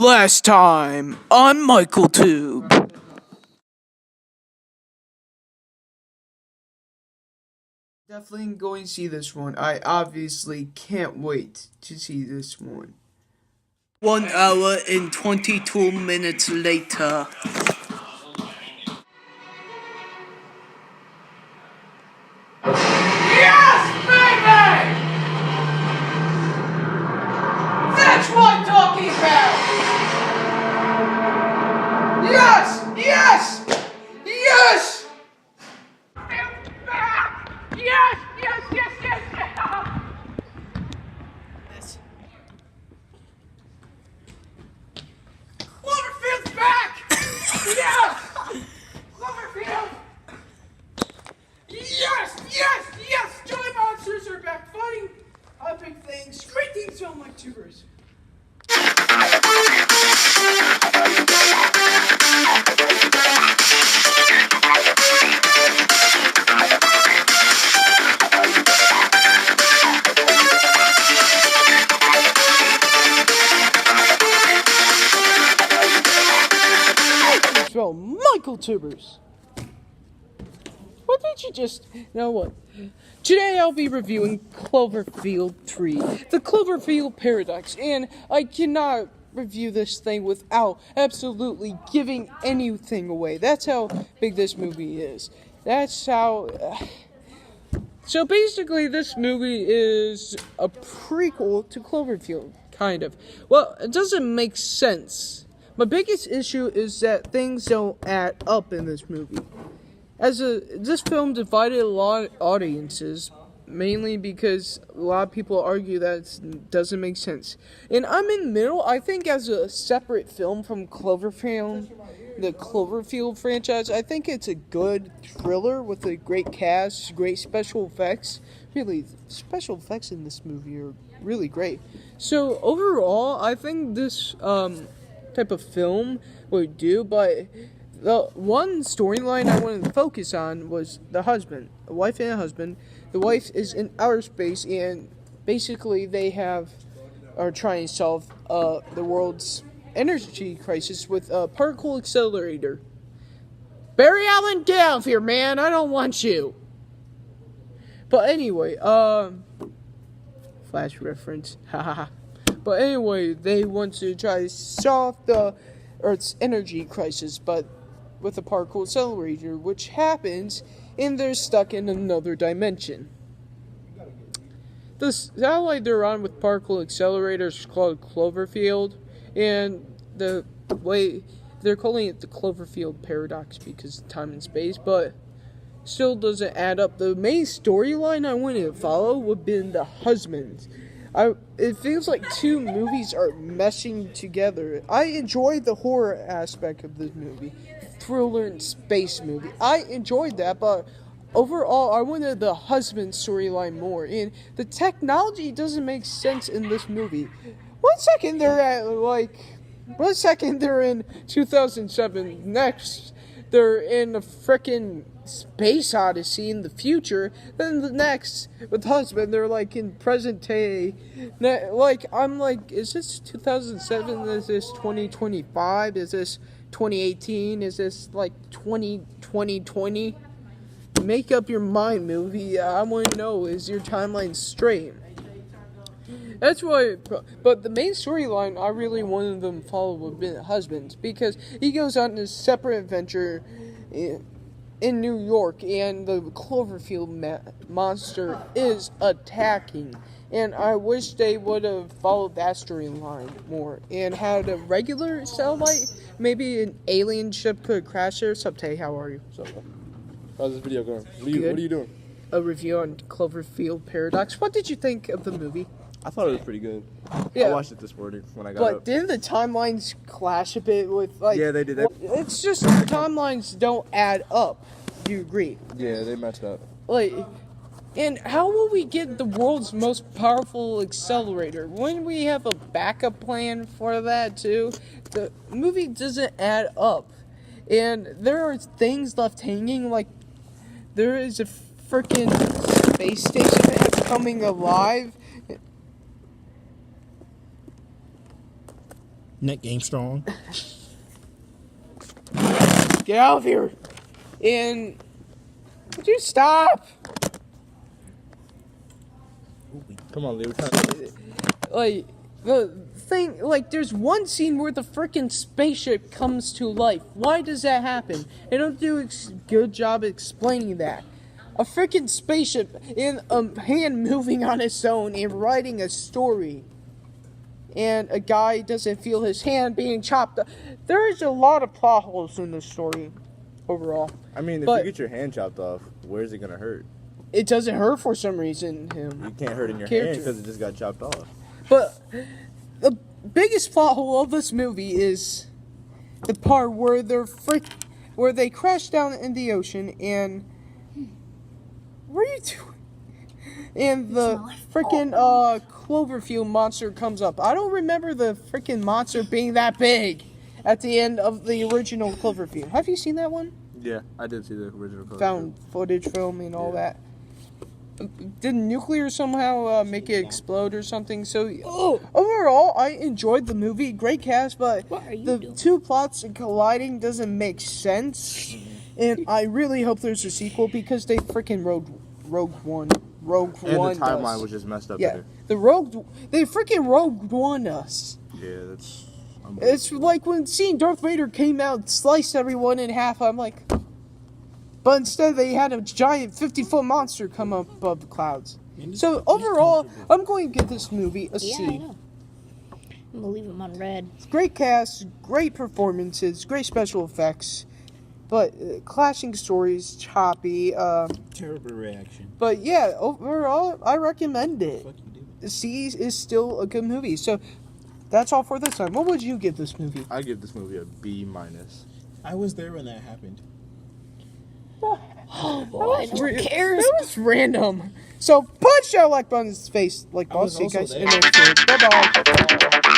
Last time on Michael Tube. Definitely going to see this one. I obviously can't wait to see this one. 1 hour and 22 minutes later. Yes, baby! That's what I'm talking about! Yes! Yes! Yes! Yes! Yes! Yes! Yes! Yes! Cloverfield's back! Yes! Cloverfield! Yes! Yes! Yes! Joy monsters are back fighting epic things, great things film like tubers. So, Michael Tubers. What did you just... You know what? Today I'll be reviewing Cloverfield 3, the Cloverfield Paradox, and I cannot review this thing without absolutely giving anything away. That's how big this movie is. That's how... So basically this movie is a prequel to Cloverfield, kind of. Well, it doesn't make sense. My biggest issue is that things don't add up in this movie. This film divided a lot of audiences, mainly because a lot of people argue that it doesn't make sense. And I'm in the middle. I think as a separate film from Cloverfield, the Cloverfield franchise, I think it's a good thriller with a great cast, great special effects. Really, special effects in this movie are really great. So overall, I think this type of film would do, but the one storyline I wanted to focus on was the husband, a wife and a husband. The wife is in outer space, and basically they are trying to solve the world's energy crisis with a particle accelerator. Barry Allen, get out of here, man! I don't want you. But anyway, flash reference, haha. But anyway, they want to try to solve the Earth's energy crisis, but with a particle accelerator, which happens, and they're stuck in another dimension. The satellite they're on with particle accelerators is called Cloverfield, and the way they're calling it the Cloverfield Paradox because of time and space, but still doesn't add up. The main storyline I wanted to follow would have been the husband. It feels like two movies are meshing together. I enjoyed the horror aspect of this movie. Thriller and space movie. I enjoyed that, but overall, I wanted the husband storyline more. And the technology doesn't make sense in this movie. One second they're in 2007. Next, they're in a frickin' space odyssey in the future. Then the next, with husband, they're like in present day. I'm like, is this 2007? Is this 2025? Is this 2018? Is this like 2020? Make up your mind, movie. I want to know, is your timeline straight? That's why, but the main storyline I really wanted them to follow would be the husband, because he goes on this separate adventure in New York, and the Cloverfield monster is attacking. And I wish they would have followed that storyline more and had a regular satellite, maybe an alien ship could crash there. Subtay, how are you? How's this video going? What are you doing? A review on Cloverfield Paradox. What did you think of the movie? I thought it was pretty good. Yeah. I watched it this morning when I got But up. didn't the timelines clash a bit with, like... Yeah, they did. It's just the timelines don't add up. Do you agree? Yeah, they messed up. And how will we get the world's most powerful accelerator? Wouldn't we have a backup plan for that, too? The movie doesn't add up. And there are things left hanging, like... There is a freaking space station that's coming alive. Net game strong. Get out of here! And would you stop? Come on, Lee. We're trying to... Like the thing, like there's one scene where the frickin' spaceship comes to life. Why does that happen? They don't do a good job explaining that. A frickin' spaceship and a hand moving on its own and writing a story. And a guy doesn't feel his hand being chopped up. There is a lot of plot holes in this story overall. I mean, if But- you get your hand chopped off, where's it gonna hurt? It doesn't hurt for some reason him. You can't hurt in your Character. hand because it just got chopped off. But the biggest plot hole of this movie is the part where where they crash down in the ocean and what are you doing? And the freaking Cloverfield monster comes up. I don't remember the freaking monster being that big at the end of the original Cloverfield. Have you seen that one? Yeah, I did see the original cover. Found footage film and all Yeah. that. Did nuclear somehow make it explode or something? So overall, I enjoyed the movie. Great cast, but the two plots colliding doesn't make sense. And I really hope there's a sequel because they freaking Rogue One. And the timeline was just messed up. Yeah, There. they freaking Rogue One us. Yeah, that's. It's like when seeing Darth Vader came out and sliced everyone in half. I'm like, but instead they had a giant 50-foot monster come up above the clouds. So overall, I'm going to give this movie a C. Yeah, I know. I'm gonna leave him on red. Great cast, great performances, great special effects, but clashing stories, choppy. Terrible reaction. But yeah, overall, I recommend it. Fuck you do. C is still a good movie. So that's all for this time. What would you give this movie? I give this movie a B-. I was there when that happened. Oh boy, no one cares. That was random. So punch that like button in his face, like I I'll was see you also guys there. in the next video. Bye bye.